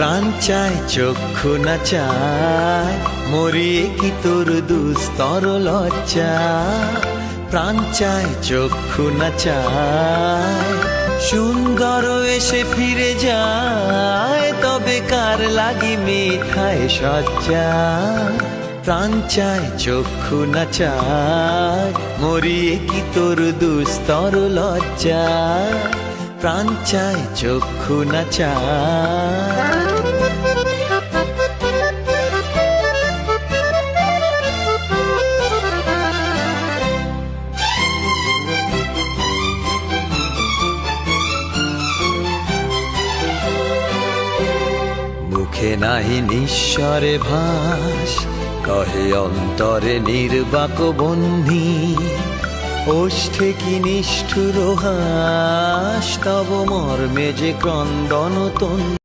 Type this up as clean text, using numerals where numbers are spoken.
প্রাণ চায় চক্ষু না চায়, মরিয়ে কি তোর দুস্তর লজ্জা। প্রাণ চায় চক্ষু না চায়, সুন্দর এসে ফিরে যায়, তবে কার লাগি মিঠায় সজ্জা। প্রাণ চায় চক্ষু না চায়, মরিয়ে কি তোর দুস্তর লজ্জা। প্রাণ চায় চক্ষু না চায়। মুখে নাহি নিঃস্বরে ভাস, কহে অন্তরে নির্বাক বহ্নি। ওষ্ঠে কি নিষ্ঠুর হাস, তব মর্মে যে ক্রন্দন তন্দ্রা।